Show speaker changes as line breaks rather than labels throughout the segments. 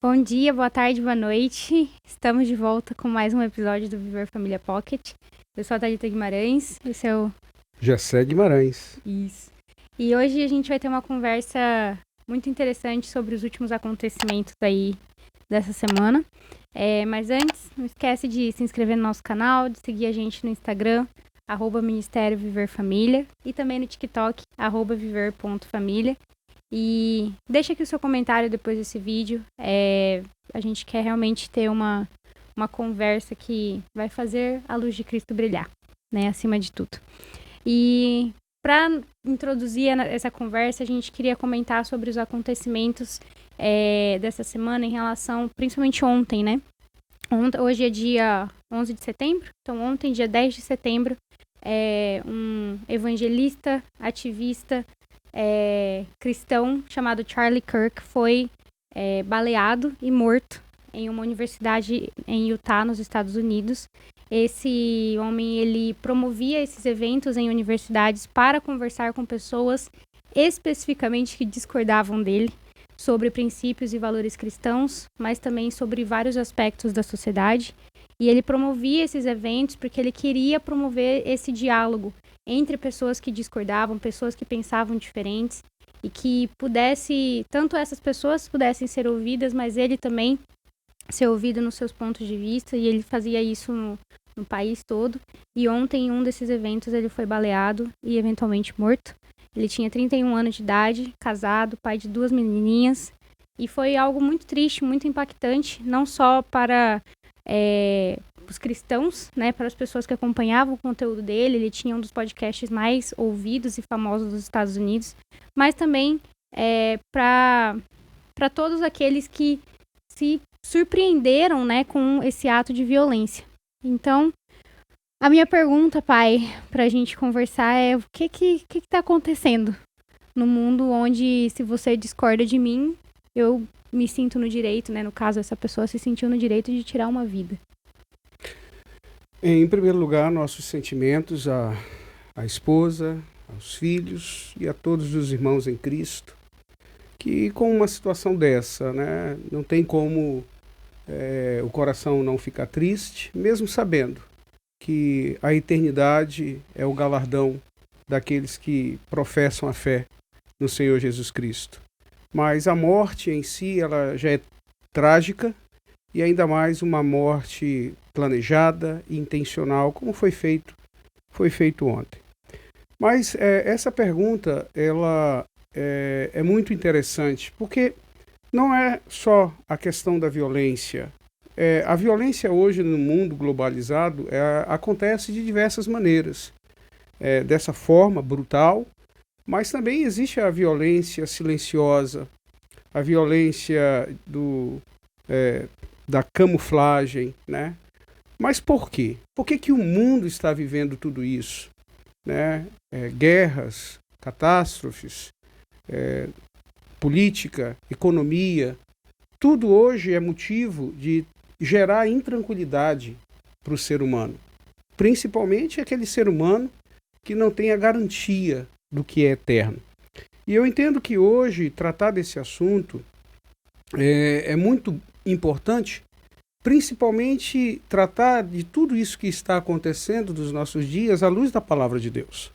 Bom dia, boa tarde, boa noite. Estamos de volta com mais um episódio do Viver Família Pocket. Eu sou a Thalita Guimarães, esse é o...
Jessé Guimarães.
Isso. E hoje a gente vai ter uma conversa muito interessante sobre os últimos acontecimentos aí dessa semana. Mas antes, não esquece de se inscrever no nosso canal, de seguir a gente no Instagram, @Ministério Viver Família, e também no TikTok, @viver.família. E deixa aqui o seu comentário depois desse vídeo. A gente quer realmente ter uma conversa que vai fazer a luz de Cristo brilhar, né? Acima de tudo. E para introduzir essa conversa, a gente queria comentar sobre os acontecimentos dessa semana em relação, principalmente ontem, né? Hoje é dia 11 de setembro, então ontem, dia 10 de setembro, um evangelista, ativista, cristão chamado Charlie Kirk foi baleado e morto em uma universidade em Utah, nos Estados Unidos. Esse homem, ele promovia esses eventos em universidades para conversar com pessoas especificamente que discordavam dele sobre princípios e valores cristãos, mas também sobre vários aspectos da sociedade. E ele promovia esses eventos porque ele queria promover esse diálogo entre pessoas que discordavam, pessoas que pensavam diferentes, e que tanto essas pessoas pudessem ser ouvidas, mas ele também ser ouvido nos seus pontos de vista, e ele fazia isso no país todo. E ontem, em um desses eventos, ele foi baleado e eventualmente morto. Ele tinha 31 anos de idade, casado, pai de 2 menininhas, e foi algo muito triste, muito impactante, não só para os cristãos, né, para as pessoas que acompanhavam o conteúdo dele. Ele tinha um dos podcasts mais ouvidos e famosos dos Estados Unidos, mas também para todos aqueles que se surpreenderam, né, com esse ato de violência. Então, a minha pergunta, pai, para a gente conversar é: o que está acontecendo no mundo onde, se você discorda de mim, eu me sinto no direito, né, no caso, essa pessoa se sentiu no direito de tirar uma vida?
Em primeiro lugar, nossos sentimentos à esposa, aos filhos e a todos os irmãos em Cristo, que com uma situação dessa, né, não tem como o coração não ficar triste, mesmo sabendo que a eternidade é o galardão daqueles que professam a fé no Senhor Jesus Cristo. Mas a morte em si, ela já é trágica, e ainda mais uma morte planejada e intencional, como foi feito ontem. Mas essa pergunta, ela é muito interessante, porque não é só a questão da violência. A violência hoje no mundo globalizado acontece de diversas maneiras. Dessa forma brutal, mas também existe a violência silenciosa, a violência da camuflagem, né? Mas por quê? Por que o mundo está vivendo tudo isso? Né? Guerras, catástrofes, política, economia, tudo hoje é motivo de gerar intranquilidade para o ser humano. Principalmente aquele ser humano que não tem a garantia do que é eterno. E eu entendo que hoje tratar desse assunto é muito importante, principalmente tratar de tudo isso que está acontecendo dos nossos dias à luz da palavra de Deus.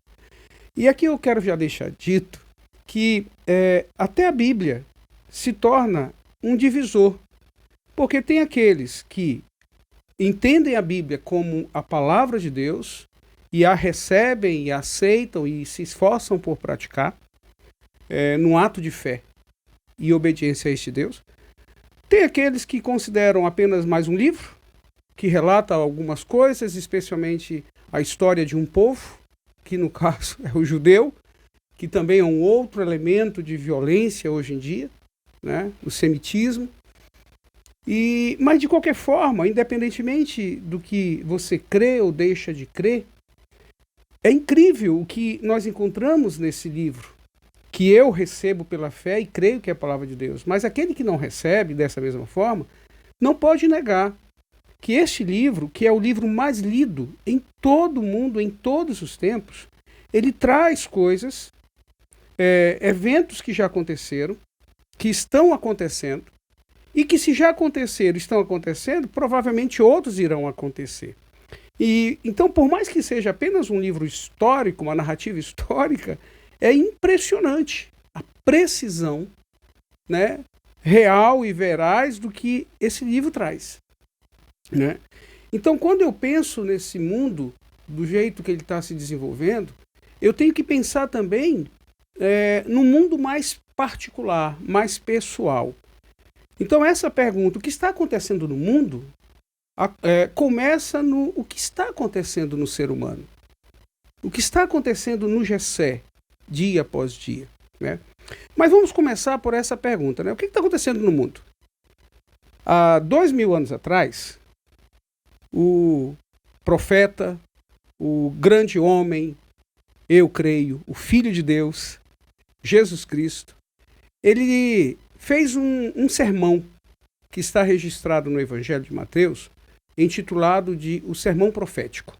E aqui eu quero já deixar dito que até a Bíblia se torna um divisor, porque tem aqueles que entendem a Bíblia como a palavra de Deus e a recebem e a aceitam e se esforçam por praticar num ato de fé e obediência a este Deus. Tem aqueles que consideram apenas mais um livro, que relata algumas coisas, especialmente a história de um povo, que no caso é o judeu, que também é um outro elemento de violência hoje em dia, né? O semitismo. Mas de qualquer forma, independentemente do que você crê ou deixa de crer, é incrível o que nós encontramos nesse livro, que eu recebo pela fé e creio que é a palavra de Deus. Mas aquele que não recebe dessa mesma forma, não pode negar que este livro, que é o livro mais lido em todo o mundo, em todos os tempos, ele traz coisas, eventos que já aconteceram, que estão acontecendo, e que se já aconteceram, estão acontecendo, provavelmente outros irão acontecer. E então, por mais que seja apenas um livro histórico, uma narrativa histórica, é impressionante a precisão, né, real e veraz do que esse livro traz, né? Então, quando eu penso nesse mundo, do jeito que ele está se desenvolvendo, eu tenho que pensar também num mundo mais particular, mais pessoal. Então, essa pergunta, o que está acontecendo no mundo, começa no o que está acontecendo no ser humano. O que está acontecendo no Jessé, dia após dia, né? Mas vamos começar por essa pergunta, né? O que está acontecendo no mundo? Há 2000 anos atrás, o profeta, o grande homem, eu creio, o Filho de Deus, Jesus Cristo, ele fez um sermão que está registrado no Evangelho de Mateus, intitulado de O Sermão Profético.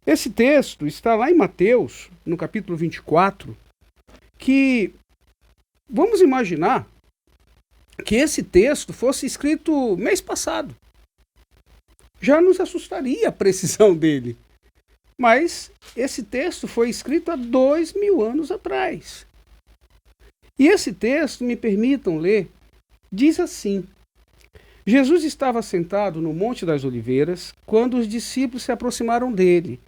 Esse texto está lá em Mateus, no capítulo 24, que vamos imaginar que esse texto fosse escrito mês passado. Já nos assustaria a precisão dele. Mas esse texto foi escrito há 2000 anos atrás. E esse texto, me permitam ler, diz assim: Jesus estava sentado no Monte das Oliveiras quando os discípulos se aproximaram dele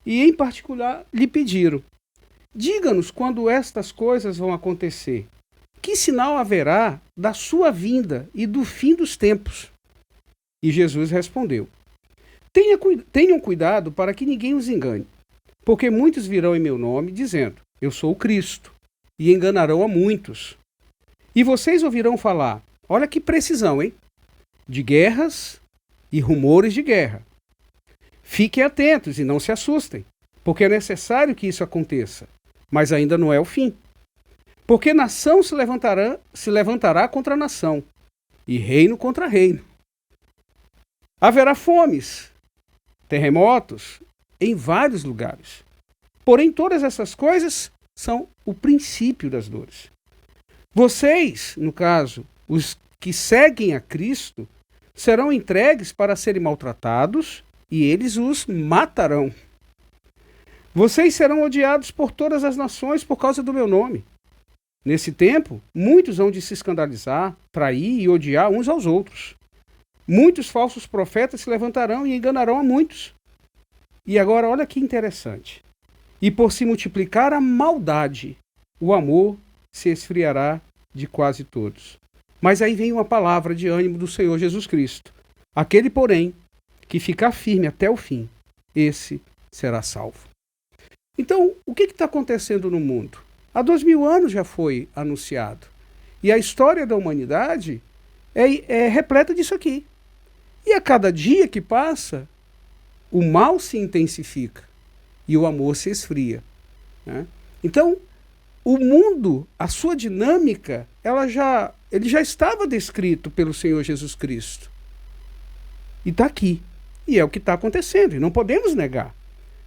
e, em particular, lhe pediram: diga-nos quando estas coisas vão acontecer. Que sinal haverá da sua vinda e do fim dos tempos? E Jesus respondeu: tenham cuidado para que ninguém os engane, porque muitos virão em meu nome, dizendo: eu sou o Cristo, e enganarão a muitos. E vocês ouvirão falar, olha que precisão, hein? De guerras e rumores de guerra. Fiquem atentos e não se assustem, porque é necessário que isso aconteça, mas ainda não é o fim. Porque nação se levantará contra nação, e reino contra reino. Haverá fomes, terremotos em vários lugares. Porém, todas essas coisas são o princípio das dores. Vocês, no caso, os que seguem a Cristo, serão entregues para serem maltratados e eles os matarão. Vocês serão odiados por todas as nações por causa do meu nome. Nesse tempo, muitos hão de se escandalizar, trair e odiar uns aos outros. Muitos falsos profetas se levantarão e enganarão a muitos. E agora, olha que interessante. E por se multiplicar a maldade, o amor se esfriará de quase todos. Mas aí vem uma palavra de ânimo do Senhor Jesus Cristo. Aquele, porém, que ficar firme até o fim, esse será salvo. Então, o que está acontecendo no mundo? Há 2000 anos já foi anunciado. E a história da humanidade é repleta disso aqui. E a cada dia que passa, o mal se intensifica e o amor se esfria, né? Então, o mundo, a sua dinâmica, ele já estava descrito pelo Senhor Jesus Cristo. E está aqui. E é o que está acontecendo, e não podemos negar.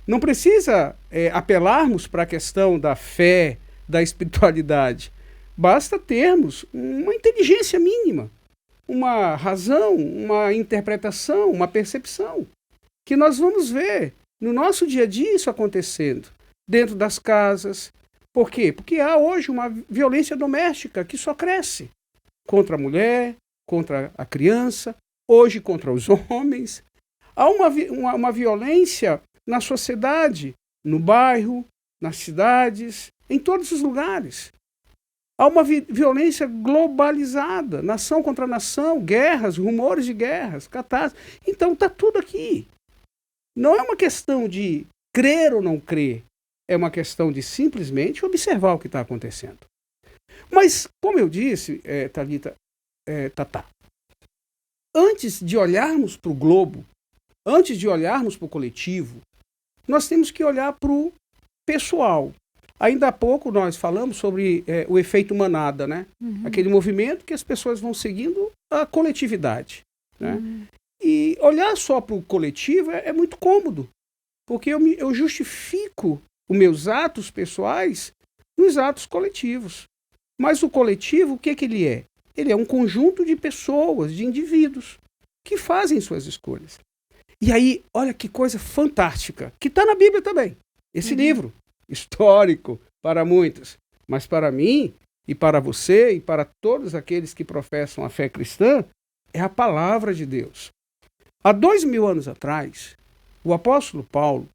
Não precisa apelarmos para a questão da fé, da espiritualidade. Basta termos uma inteligência mínima, uma razão, uma interpretação, uma percepção, que nós vamos ver no nosso dia a dia isso acontecendo, dentro das casas. Por quê? Porque há hoje uma violência doméstica que só cresce contra a mulher, contra a criança, hoje contra os homens. Há uma violência na sociedade, no bairro, nas cidades, em todos os lugares. Há uma violência globalizada, nação contra nação, guerras, rumores de guerras, catástrofes. Então está tudo aqui. Não é uma questão de crer ou não crer, é uma questão de simplesmente observar o que está acontecendo. Mas, como eu disse, Thalita, Tatá, antes de olharmos para o globo, antes de olharmos para o coletivo, nós temos que olhar para o pessoal. Ainda há pouco nós falamos sobre o efeito manada, né? Uhum. Aquele movimento que as pessoas vão seguindo a coletividade, né? Uhum. E olhar só para o coletivo é muito cômodo, porque eu justifico os meus atos pessoais nos atos coletivos. Mas o coletivo, o que ele é? Ele é um conjunto de pessoas, de indivíduos, que fazem suas escolhas. E aí, olha que coisa fantástica, que está na Bíblia também. Esse livro, histórico para muitos, mas para mim e para você e para todos aqueles que professam a fé cristã, é a palavra de Deus. Há 2000 anos atrás, o apóstolo Paulo,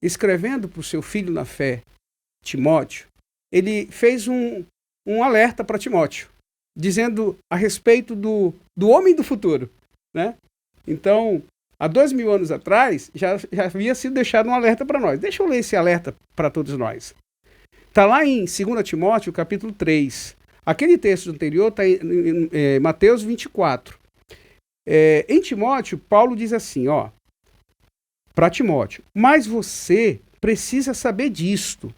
escrevendo para o seu filho na fé, Timóteo, ele fez um alerta para Timóteo, dizendo a respeito do homem do futuro, né? Então, há 2000 anos atrás, já havia sido deixado um alerta para nós. Deixa eu ler esse alerta para todos nós. Está lá em 2 Timóteo, capítulo 3. Aquele texto anterior está em Mateus 24. Em Timóteo, Paulo diz assim, para Timóteo: mas você precisa saber disto.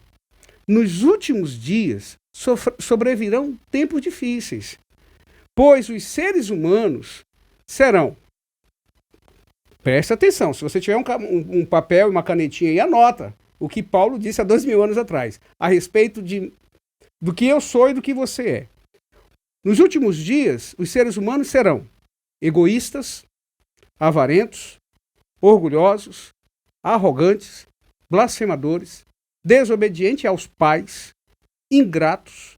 Nos últimos dias sobrevirão tempos difíceis, pois os seres humanos serão... Presta atenção, se você tiver um papel e uma canetinha aí, anota o que Paulo disse há 2000 anos atrás, a respeito do que eu sou e do que você é. Nos últimos dias, os seres humanos serão egoístas, avarentos, orgulhosos, arrogantes, blasfemadores, desobedientes aos pais, ingratos,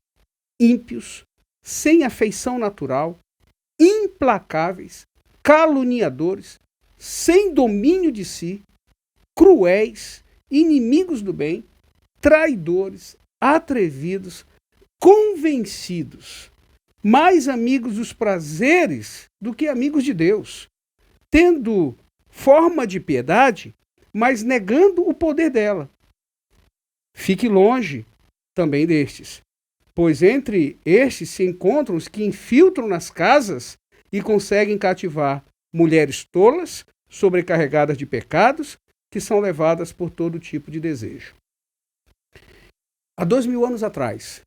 ímpios, sem afeição natural, implacáveis, caluniadores, sem domínio de si, cruéis, inimigos do bem, traidores, atrevidos, convencidos, mais amigos dos prazeres do que amigos de Deus, tendo forma de piedade, mas negando o poder dela. Fique longe também destes, pois entre estes se encontram os que infiltram nas casas e conseguem cativar mulheres tolas, sobrecarregadas de pecados, que são levadas por todo tipo de desejo. Há 2000 anos atrás,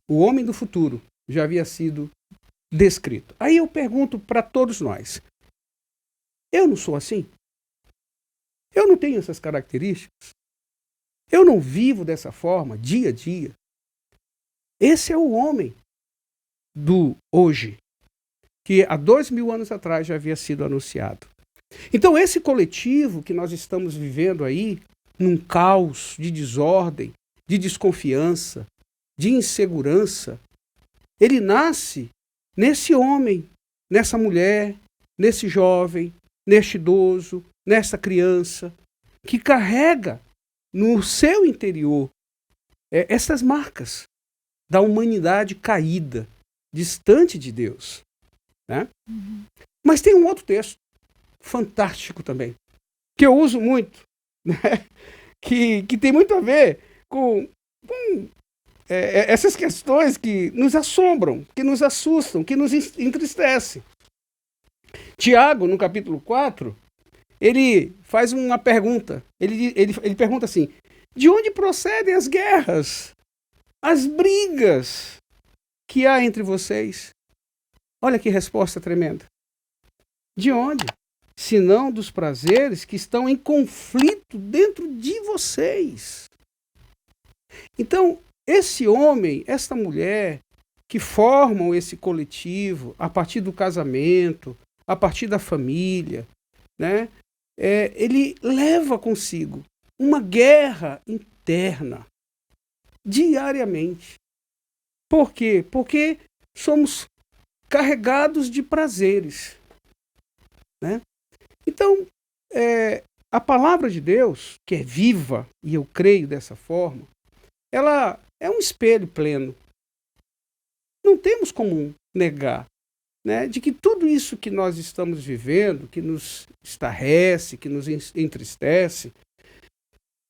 o homem do futuro já havia sido descrito. Aí eu pergunto para todos nós: eu não sou assim? Eu não tenho essas características? Eu não vivo dessa forma, dia a dia? Esse é o homem do hoje, que há 2000 anos atrás já havia sido anunciado. Então esse coletivo que nós estamos vivendo aí, num caos de desordem, de desconfiança, de insegurança, ele nasce nesse homem, nessa mulher, nesse jovem, neste idoso, nessa criança, que carrega no seu interior essas marcas da humanidade caída, distante de Deus, né? Mas tem um outro texto fantástico também, que eu uso muito, né? que tem muito a ver com essas questões que nos assombram, que nos assustam, que nos entristecem. Tiago, no capítulo 4, ele faz uma pergunta. Ele pergunta assim: de onde procedem as guerras, as brigas que há entre vocês? Olha que resposta tremenda. De onde? Senão dos prazeres que estão em conflito dentro de vocês. Então, esse homem, essa mulher, que formam esse coletivo a partir do casamento, a partir da família, né? Ele leva consigo uma guerra interna, diariamente. Por quê? Porque somos carregados de prazeres, né? Então, a palavra de Deus, que é viva, e eu creio dessa forma, ela é um espelho pleno. Não temos como negar, né, de que tudo isso que nós estamos vivendo, que nos estarrece, que nos entristece,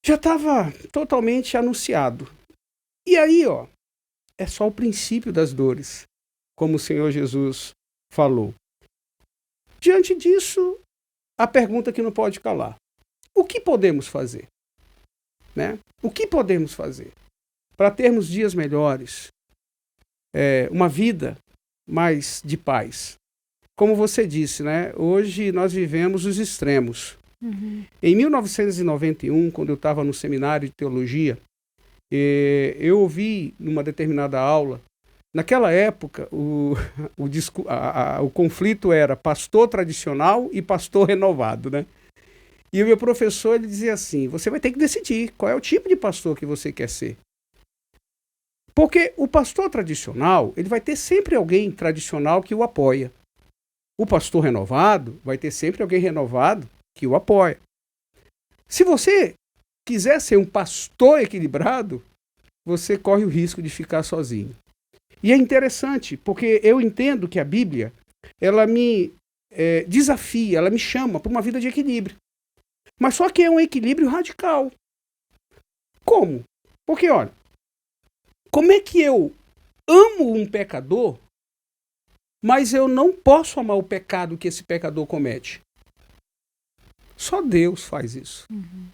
já estava totalmente anunciado. E aí, é só o princípio das dores, como o Senhor Jesus falou. Diante disso, a pergunta que não pode calar: o que podemos fazer? Né? O que podemos fazer para termos dias melhores, uma vida mais de paz? Como você disse, né? Hoje nós vivemos os extremos. Em 1991, quando eu estava no seminário de teologia, eu ouvi numa determinada aula Naquela época, o conflito era pastor tradicional e pastor renovado, né? E o meu professor, ele dizia assim, você vai ter que decidir qual é o tipo de pastor que você quer ser. Porque o pastor tradicional, ele vai ter sempre alguém tradicional que o apoia. O pastor renovado vai ter sempre alguém renovado que o apoia. Se você quiser ser um pastor equilibrado, você corre o risco de ficar sozinho. E é interessante, porque eu entendo que a Bíblia, ela me desafia, ela me chama para uma vida de equilíbrio. Mas só que é um equilíbrio radical. Como? Porque, olha, como é que eu amo um pecador, mas eu não posso amar o pecado que esse pecador comete? Só Deus faz isso.
Uhum.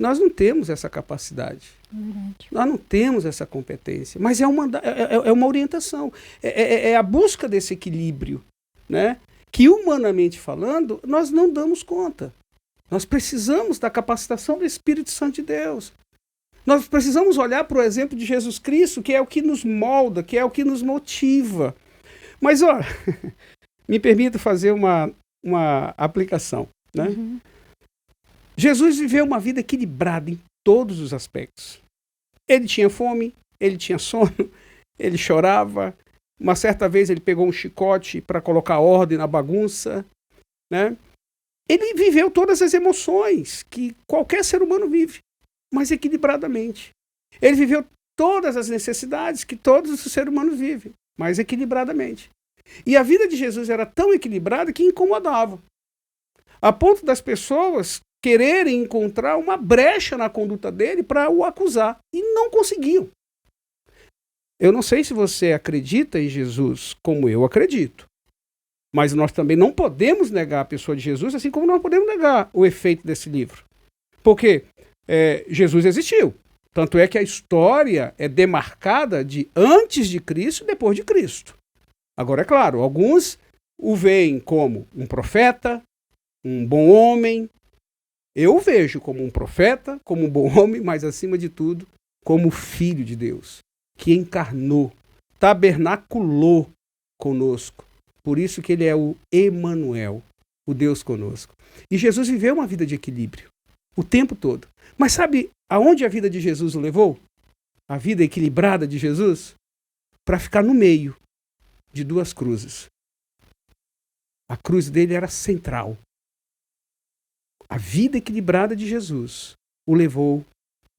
Nós não temos essa capacidade.
Verdade.
Nós não temos essa competência. Mas é uma orientação. É a busca desse equilíbrio, né? Que, humanamente falando, nós não damos conta. Nós precisamos da capacitação do Espírito Santo de Deus. Nós precisamos olhar para o exemplo de Jesus Cristo, que é o que nos molda, que é o que nos motiva. Mas, olha, me permita fazer uma aplicação, né?
Uhum.
Jesus viveu uma vida equilibrada em todos os aspectos. Ele tinha fome, ele tinha sono, ele chorava. Uma certa vez ele pegou um chicote para colocar ordem na bagunça, né? Ele viveu todas as emoções que qualquer ser humano vive, mas equilibradamente. Ele viveu todas as necessidades que todos os seres humanos vivem, mas equilibradamente. E a vida de Jesus era tão equilibrada que incomodava, a ponto das pessoas quererem encontrar uma brecha na conduta dele para o acusar, e não conseguiam. Eu não sei se você acredita em Jesus como eu acredito, mas nós também não podemos negar a pessoa de Jesus, assim como não podemos negar o efeito desse livro. Porque Jesus existiu. Tanto é que a história é demarcada de antes de Cristo e depois de Cristo. Agora, é claro, alguns o veem como um profeta, um bom homem. Eu o vejo como um profeta, como um bom homem, mas, acima de tudo, como filho de Deus, que encarnou, tabernaculou conosco. Por isso que ele é o Emanuel, o Deus conosco. E Jesus viveu uma vida de equilíbrio o tempo todo. Mas sabe aonde a vida de Jesus o levou? A vida equilibrada de Jesus? Para ficar no meio de duas cruzes. A cruz dele era central. A vida equilibrada de Jesus o levou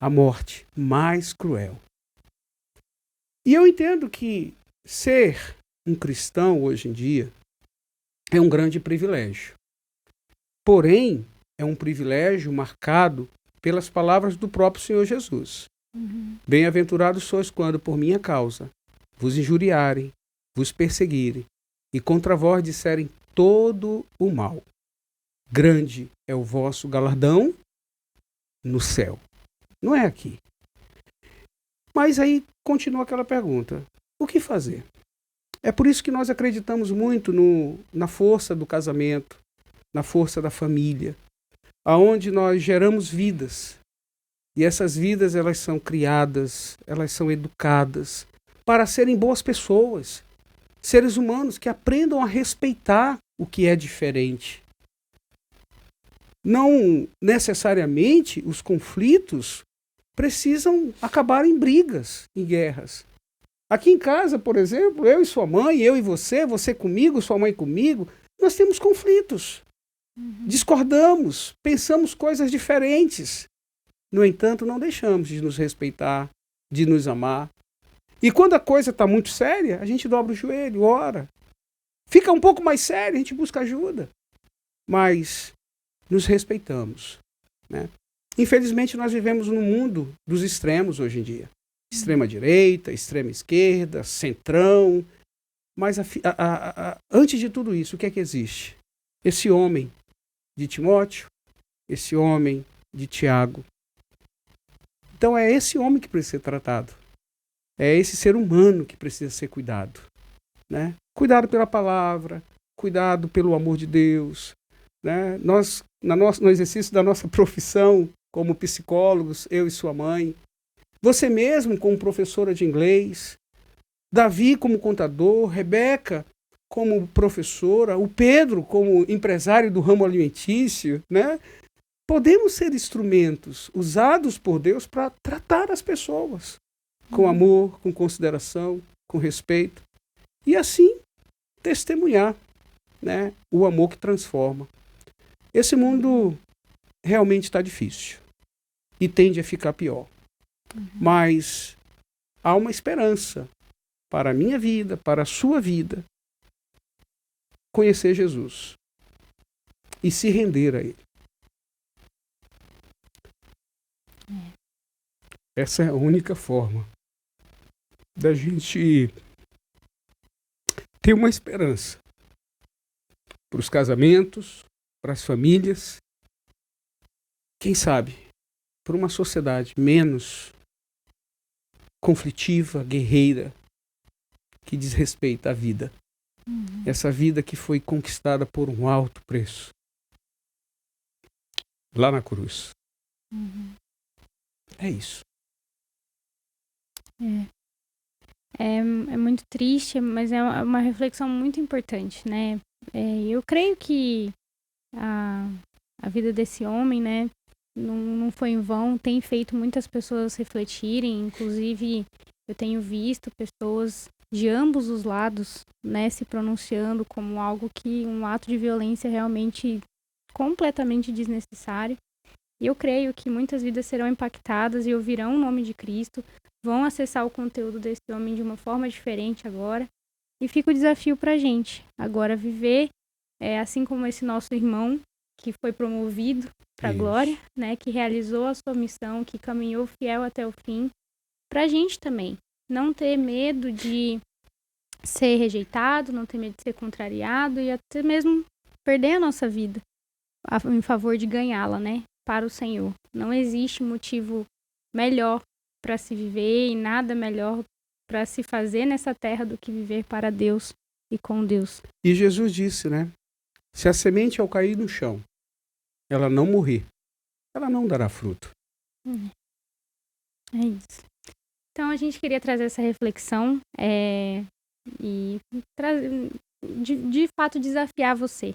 à morte mais cruel. E eu entendo que ser um cristão hoje em dia é um grande privilégio. Porém, é um privilégio marcado pelas palavras do próprio Senhor Jesus.
Uhum.
Bem-aventurados sois quando, por minha causa, vos injuriarem, vos perseguirem e contra vós disserem todo o mal. Grande é o vosso galardão no céu. Não é aqui. Mas aí continua aquela pergunta: o que fazer? É por isso que nós acreditamos muito na força do casamento, na força da família, aonde nós geramos vidas. E essas vidas, elas são criadas, elas são educadas para serem boas pessoas, seres humanos que aprendam a respeitar o que é diferente. Não necessariamente os conflitos precisam acabar em brigas, em guerras. Aqui em casa, por exemplo, eu e sua mãe, eu e você comigo, sua mãe comigo, nós temos conflitos. Discordamos, pensamos coisas diferentes. No entanto, não deixamos de nos respeitar, de nos amar. E quando a coisa está muito séria, a gente dobra o joelho, ora. Fica um pouco mais sério, a gente busca ajuda. Mas nos respeitamos, né? Infelizmente, nós vivemos num mundo dos extremos hoje em dia. Extrema direita, extrema esquerda, centrão. Mas antes de tudo isso, o que é que existe? Esse homem de Timóteo, esse homem de Tiago. Então é esse homem que precisa ser tratado. É esse ser humano que precisa ser cuidado, né? Cuidado pela palavra, cuidado pelo amor de Deus, né? Nós, no exercício da nossa profissão como psicólogos, eu e sua mãe, você mesmo como professora de inglês, Davi como contador, Rebeca como professora, o Pedro como empresário do ramo alimentício, né? Podemos ser instrumentos usados por Deus para tratar as pessoas com amor, com consideração, com respeito, e assim testemunhar, né, o amor que transforma. Esse mundo realmente está difícil e tende a ficar pior. Mas há uma esperança para a minha vida, para a sua vida, conhecer Jesus e se render a Ele. Essa é a única forma da gente ter uma esperança para os casamentos, para as famílias, quem sabe, para uma sociedade menos conflitiva, guerreira, que desrespeita a vida. Essa vida que foi conquistada por um alto preço. Lá na cruz. É isso.
É muito triste, mas é uma reflexão muito importante, né? Eu creio que a vida desse homem, né, não foi em vão, tem feito muitas pessoas refletirem, inclusive eu tenho visto pessoas de ambos os lados, né, se pronunciando como algo que um ato de violência realmente completamente desnecessário. E eu creio que muitas vidas serão impactadas e ouvirão o nome de Cristo, vão acessar o conteúdo desse homem de uma forma diferente agora. E fica o desafio para a gente agora viver, assim como esse nosso irmão que foi promovido para a glória, né, que realizou a sua missão, que caminhou fiel até o fim, para a gente também. Não ter medo de ser rejeitado, não ter medo de ser contrariado e até mesmo perder a nossa vida em favor de ganhá-la, né, para o Senhor. Não existe motivo melhor para se viver e nada melhor para se fazer nessa terra do que viver para Deus e com Deus.
E Jesus disse, né, se a semente ao cair no chão, ela não morrer, ela não dará fruto.
É isso. Então a gente queria trazer essa reflexão e de fato desafiar você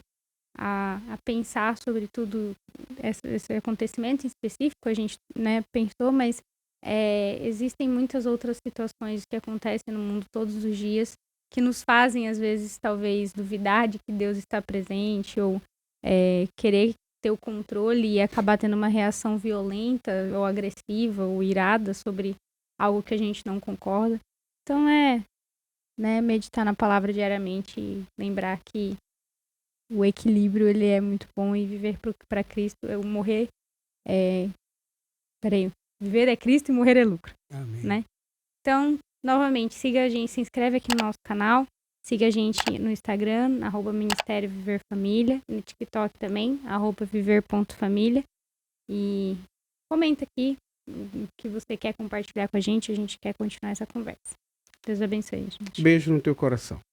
a pensar sobre tudo esse acontecimento em específico. A gente, né, pensou, mas existem muitas outras situações que acontecem no mundo todos os dias que nos fazem, às vezes, talvez duvidar de que Deus está presente ou querer ter o controle e acabar tendo uma reação violenta ou agressiva ou irada sobre algo que a gente não concorda. Então né, meditar na palavra diariamente e lembrar que o equilíbrio ele é muito bom e viver para Cristo, viver é Cristo e morrer é lucro.
Amém.
Né? Então, novamente, siga a gente, se inscreve aqui no nosso canal, siga a gente no Instagram, @Ministério Viver Família, no TikTok também, @viver.família, e comenta aqui o que você quer compartilhar com a gente quer continuar essa conversa. Deus abençoe, gente.
Beijo no teu coração.